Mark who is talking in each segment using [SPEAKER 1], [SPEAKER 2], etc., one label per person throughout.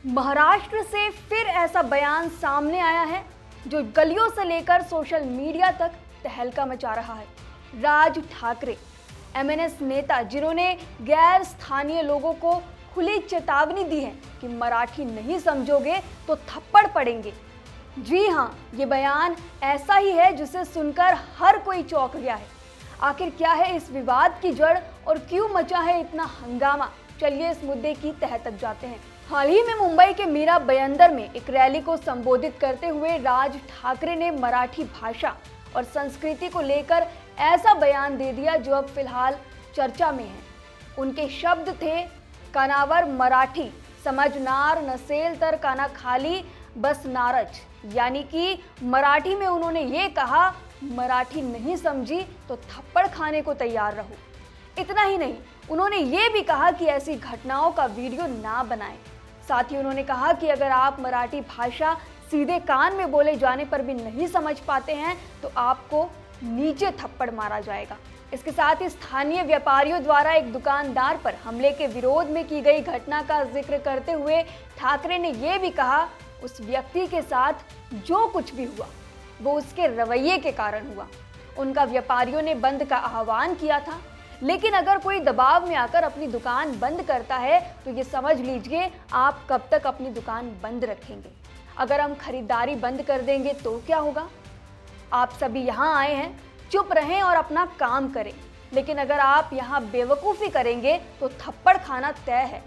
[SPEAKER 1] महाराष्ट्र से फिर ऐसा बयान सामने आया है जो गलियों से लेकर सोशल मीडिया तक तहलका मचा रहा है। राज ठाकरे, एमएनएस नेता, जिन्होंने गैर स्थानीय लोगों को खुली चेतावनी दी है कि मराठी नहीं समझोगे तो थप्पड़ पड़ेंगे। जी हाँ, ये बयान ऐसा ही है जिसे सुनकर हर कोई चौंक गया है। आखिर क्या है इस विवाद की जड़ और क्यों मचा है इतना हंगामा? चलिए इस मुद्दे की तह तक जाते हैं। हाल ही में मुंबई के मीरा बयंदर में एक रैली को संबोधित करते हुए राज ठाकरे ने मराठी भाषा और संस्कृति को लेकर ऐसा बयान दे दिया जो अब फिलहाल चर्चा में है। उनके शब्द थे, कानावर मराठी समझनार नसेल तर काना खाली बस नारच, यानी कि मराठी में उन्होंने ये कहा, मराठी नहीं समझी तो थप्पड़ खाने को तैयार रहो। इतना ही नहीं, उन्होंने ये भी कहा कि ऐसी घटनाओं का वीडियो ना बनाएं। साथ ही उन्होंने कहा कि अगर आप मराठी भाषा सीधे कान में बोले जाने पर भी नहीं समझ पाते हैं तो आपको नीचे थप्पड़ मारा जाएगा। इसके साथ ही स्थानीय व्यापारियों द्वारा एक दुकानदार पर हमले के विरोध में की गई घटना का जिक्र करते हुए ठाकरे ने यह भी कहा, उस व्यक्ति के साथ जो कुछ भी हुआ वो उसके रवैये के कारण हुआ। उनका व्यापारियों ने बंद का आह्वान किया था, लेकिन अगर कोई दबाव में आकर अपनी दुकान बंद करता है तो ये समझ लीजिए आप कब तक अपनी दुकान बंद रखेंगे। अगर हम खरीदारी बंद कर देंगे तो क्या होगा? आप सभी यहाँ आए हैं, चुप रहें और अपना काम करें, लेकिन अगर आप यहाँ बेवकूफ़ी करेंगे तो थप्पड़ खाना तय है।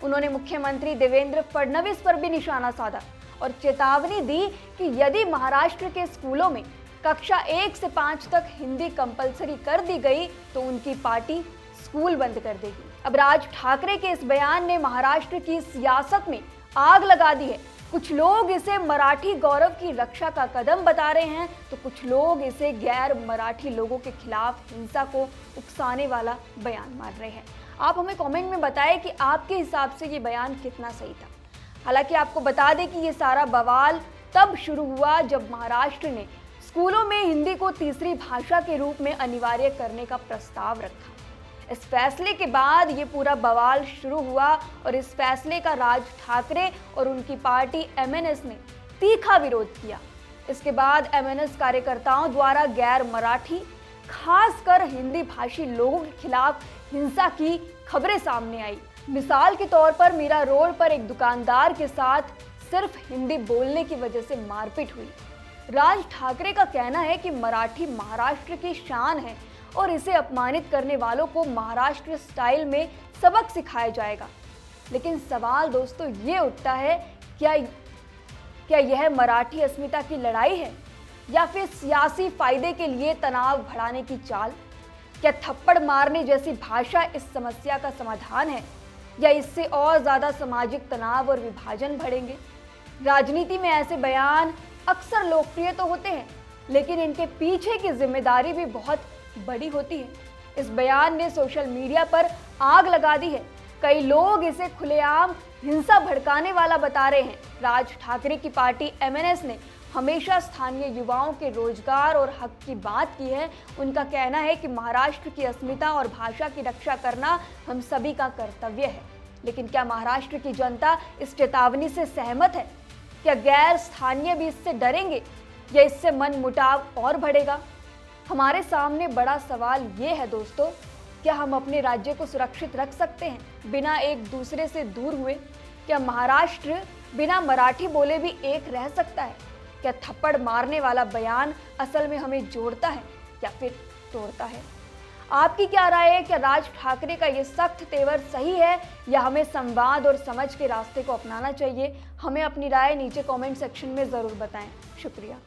[SPEAKER 1] उन्होंने मुख्यमंत्री देवेंद्र फडणवीस पर भी निशाना साधा और चेतावनी दी कि यदि महाराष्ट्र के स्कूलों में कक्षा 1 से 5 तक हिंदी कंपलसरी कर दी गई तो उनकी पार्टी स्कूल बंद कर देगी। अब राज ठाकरे के इस बयान ने महाराष्ट्र की सियासत में आग लगा दी है। कुछ लोग इसे मराठी गौरव की रक्षा का कदम बता रहे हैं तो कुछ लोग इसे गैर मराठी लोगों के खिलाफ हिंसा को उकसाने वाला बयान मान रहे हैं। आप हमें कमेंट में बताएं कि आपके हिसाब से ये बयान कितना सही था। हालांकि आपको बता दें कि ये सारा बवाल तब शुरू हुआ जब महाराष्ट्र ने स्कूलों में हिंदी को तीसरी भाषा के रूप में अनिवार्य करने का प्रस्ताव रखा। इस फैसले के बाद ये पूरा बवाल शुरू हुआ और इस फैसले का राज ठाकरे और उनकी पार्टी एमएनएस ने तीखा विरोध किया। इसके बाद एमएनएस कार्यकर्ताओं द्वारा गैर मराठी, खासकर हिंदी भाषी लोगों के खिलाफ हिंसा की खबरें सामने आई। मिसाल के तौर पर मीरा रोड पर एक दुकानदार के साथ सिर्फ हिंदी बोलने की वजह से मारपीट हुई। राज ठाकरे का कहना है कि मराठी महाराष्ट्र की शान है और इसे अपमानित करने वालों को महाराष्ट्र स्टाइल में सबक सिखाया जाएगा। लेकिन सवाल दोस्तों ये उठता है, क्या यह मराठी अस्मिता की लड़ाई है या फिर सियासी फायदे के लिए तनाव बढ़ाने की चाल? क्या थप्पड़ मारने जैसी भाषा इस समस्या का समाधान है या इससे और ज़्यादा सामाजिक तनाव और विभाजन बढ़ेंगे? राजनीति में ऐसे बयान अक्सर लोकप्रिय तो होते हैं, लेकिन इनके पीछे की जिम्मेदारी भी बहुत बड़ी होती है। इस बयान ने सोशल मीडिया पर आग लगा दी है। कई लोग इसे खुलेआम हिंसा भड़काने वाला बता रहे हैं। राज ठाकरे की पार्टी एमएनएस ने हमेशा स्थानीय युवाओं के रोजगार और हक की बात की है। उनका कहना है कि महाराष्ट्र की अस्मिता और भाषा की रक्षा करना हम सभी का कर्तव्य है। लेकिन क्या महाराष्ट्र की जनता इस चेतावनी से सहमत है? क्या गैर स्थानीय भी इससे डरेंगे या इससे मन मुटाव और बढ़ेगा? हमारे सामने बड़ा सवाल ये है दोस्तों, क्या हम अपने राज्य को सुरक्षित रख सकते हैं बिना एक दूसरे से दूर हुए? क्या महाराष्ट्र बिना मराठी बोले भी एक रह सकता है? क्या थप्पड़ मारने वाला बयान असल में हमें जोड़ता है या फिर तोड़ता है? आपकी क्या राय है? क्या राज ठाकरे का ये सख्त तेवर सही है या हमें संवाद और समझ के रास्ते को अपनाना चाहिए? हमें अपनी राय नीचे कमेंट सेक्शन में ज़रूर बताएं। शुक्रिया।